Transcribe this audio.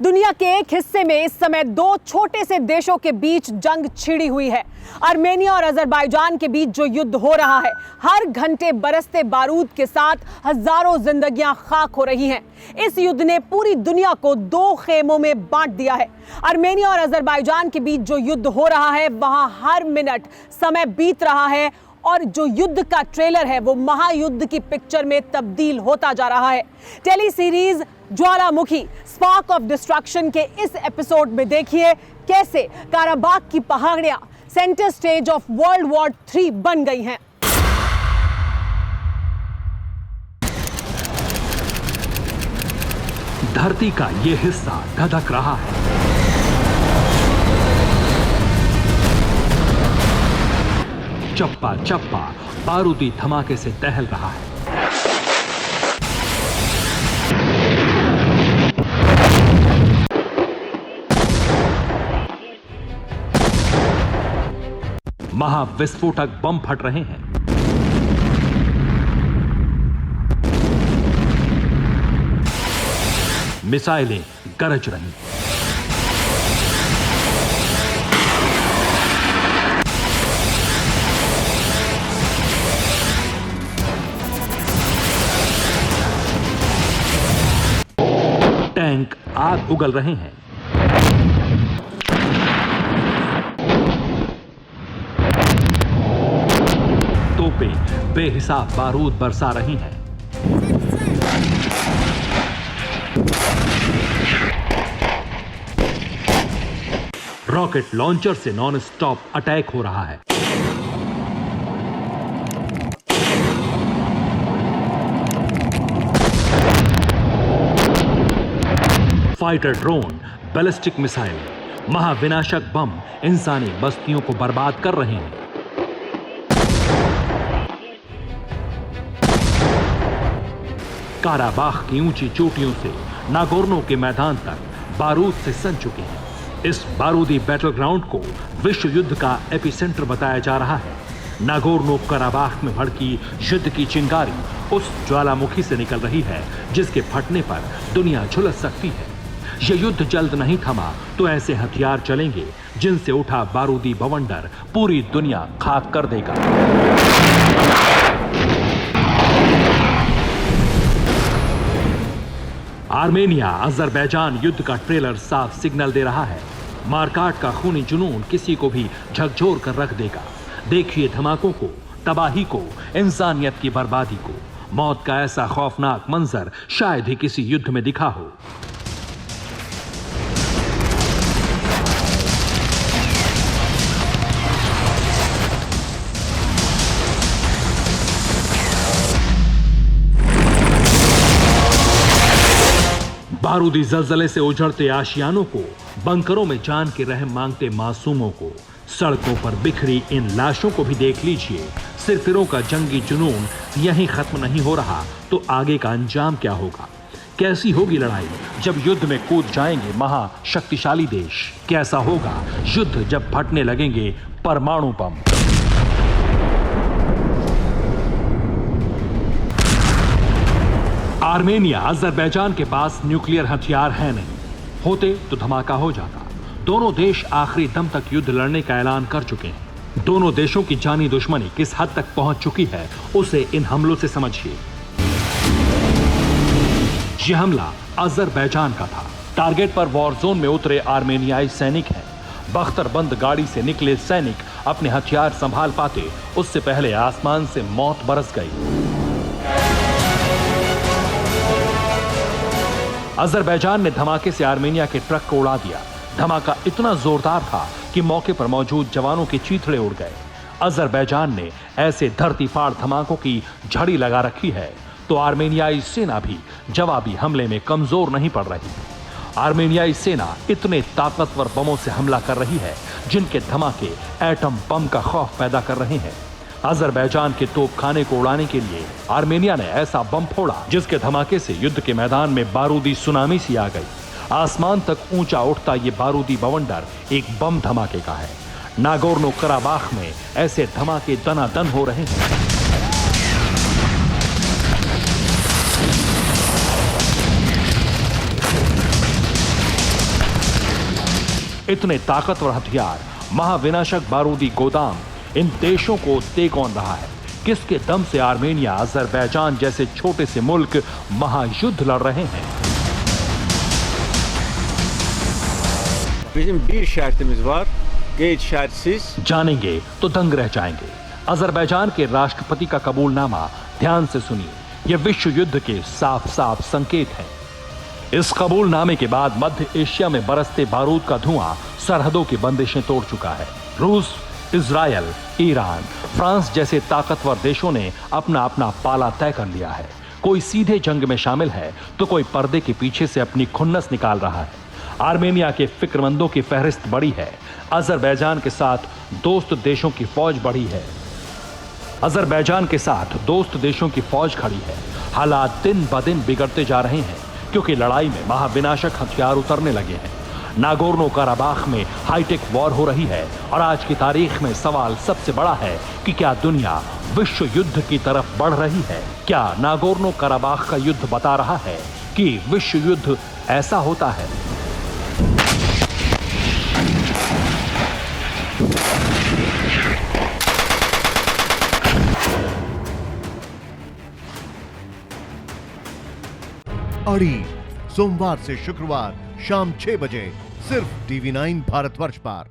दुनिया के एक हिस्से में इस समय दो छोटे से देशों के बीच जंग छिड़ी हुई है। आर्मेनिया और अजरबैजान के बीच जो युद्ध हो रहा है, हर घंटे बरसते बारूद के साथ हजारों जिंदगियां खाक हो रही हैं। इस युद्ध ने पूरी दुनिया को दो खेमों में बांट दिया है। आर्मेनिया और अजरबैजान के बीच जो युद्ध हो रहा है, वहां हर मिनट समय बीत रहा है और जो युद्ध का ट्रेलर है वो महायुद्ध की पिक्चर में तब्दील होता जा रहा है। Tele series Jwalamukhi spark of destruction के इस एपिसोड में देखिए कैसे काराबाग की पहाड़ियां centre stage of world war 3 बन गई हैं। धरती का यह हिस्सा धधक रहा है। चप्पा चप्पा बारूदी धमाके से दहल रहा है। महाविस्फोटक बम फट रहे हैं। मिसाइलें गरज रही हैं। टैंक आग उगल रहे हैं। तोपें बेहिसाब बारूद बरसा रही हैं। रॉकेट लॉन्चर से नॉन स्टॉप अटैक हो रहा है। फाइटर ड्रोन, बैलिस्टिक मिसाइल, महाविनाशक बम इंसानी बस्तियों को बर्बाद कर रहे हैं। काराबाग की ऊंची चोटियों से नागोर्नो के मैदान तक बारूद से सन चुके हैं। इस बारूदी बैटल ग्राउंड को विश्व युद्ध का एपिसेंटर बताया जा रहा है। नागोर्नो काराबाग में भड़की युद्ध की चिंगारी उस ज्वालामुखी से निकल रही है जिसके फटने पर दुनिया झुलस सकती है। यह युद्ध जल्द नहीं थमा तो ऐसे हथियार चलेंगे जिनसे उठा बारूदी बवंडर पूरी दुनिया खाक कर देगा। आर्मेनिया अजरबैजान युद्ध का ट्रेलर साफ सिग्नल दे रहा है। मारकाट का खूनी जुनून किसी को भी झकझोर कर रख देगा। देखिए धमाकों को, तबाही को, इंसानियत की बर्बादी को। मौत का ऐसा खौफनाक मंजर शायद ही किसी युद्ध में दिखा हो। बारूदी जलजले से उजड़ते आशियानों को, बंकरों में जान के रहम मांगते मासूमों को, सड़कों पर बिखरी इन लाशों को भी देख लीजिए। सिरफिरों का जंगी जुनून यहीं खत्म नहीं हो रहा तो आगे का अंजाम क्या होगा? कैसी होगी लड़ाई जब युद्ध में कूद जाएंगे महाशक्तिशाली देश? कैसा होगा युद्ध जब फटने लगेंगे परमाणु बम? आर्मेनिया अजरबैजान के पास न्यूक्लियर हथियार है नहीं, होते तो धमाका हो जाता। दोनों देश आखिरी दम तक युद्ध लड़ने का ऐलान कर चुके हैं। दोनों देशों की जानी दुश्मनी किस हद तक पहुंच चुकी है उसे इन हमलों से समझिए। यह हमला अजरबैजान का था। टारगेट पर वॉर जोन में उतरे आर्मेनियाई सैनिक हैं। बख्तरबंद गाड़ी से निकले सैनिक अपने हथियार संभाल पाते उससे पहले आसमान से मौत बरस गई। अजरबैजान ने धमाके से आर्मेनिया के ट्रक को उड़ा दिया। धमाका इतना जोरदार था कि मौके पर मौजूद जवानों के चीथड़े उड़ गए। अजरबैजान ने ऐसे धरती फाड़ धमाकों की झड़ी लगा रखी है तो आर्मेनियाई सेना भी जवाबी हमले में कमजोर नहीं पड़ रही। आर्मेनियाई सेना इतने ताकतवर बमों से हमला कर रही है जिनके धमाके एटम बम का खौफ पैदा कर रहे हैं। अजरबैजान के तोपखाने को उड़ाने के लिए आर्मेनिया ने ऐसा बम फोड़ा जिसके धमाके से युद्ध के मैदान में बारूदी सुनामी सी आ गई। आसमान तक ऊंचा उठता ये बारूदी बवंडर एक बम धमाके का है। नागोर्नो काराबाग में ऐसे धमाके दनादन हो रहे हैं। इतने ताकतवर हथियार, महाविनाशक बारूदी गोदाम इन देशों को दे कौन रहा है? किसके दम से आर्मेनिया, अजरबैजान जैसे छोटे से मुल्क महायुद्ध लड़ रहे हैं? Bizim bir şartımız var. Geç şartsız. जानेंगे तो दंग रह जाएंगे। अजरबैजान के राष्ट्रपति का कबूलनामा ध्यान से सुनिए, यह विश्व युद्ध के साफ साफ संकेत हैं। इस कबूलनामे के बाद मध्य एशिया में बरसते बारूद का धुआं सरहदों की बंदिशें तोड़ चुका है। रूस, इजरायल, ईरान, फ्रांस जैसे ताकतवर देशों ने अपना अपना पाला तय कर लिया है। कोई सीधे जंग में शामिल है तो कोई पर्दे के पीछे से अपनी खुन्नस निकाल रहा है। आर्मेनिया के फिक्रमंदों की फहरिस्त बड़ी है। अजरबैजान के साथ दोस्त देशों की फौज बढ़ी है। अजरबैजान के साथ दोस्त देशों की फौज खड़ी है। हालात दिन ब दिन बिगड़ते जा रहे हैं क्योंकि लड़ाई में महाविनाशक हथियार उतरने लगे हैं। नागोर्नो काराबाख में हाईटेक वॉर हो रही है और आज की तारीख में सवाल सबसे बड़ा है कि क्या दुनिया विश्व युद्ध की तरफ बढ़ रही है? क्या नागोर्नो काराबाख का युद्ध बता रहा है कि विश्व युद्ध ऐसा होता है? अड़ी सोमवार से शुक्रवार शाम 6 बजे सिर्फ TV9 भारतवर्ष पर।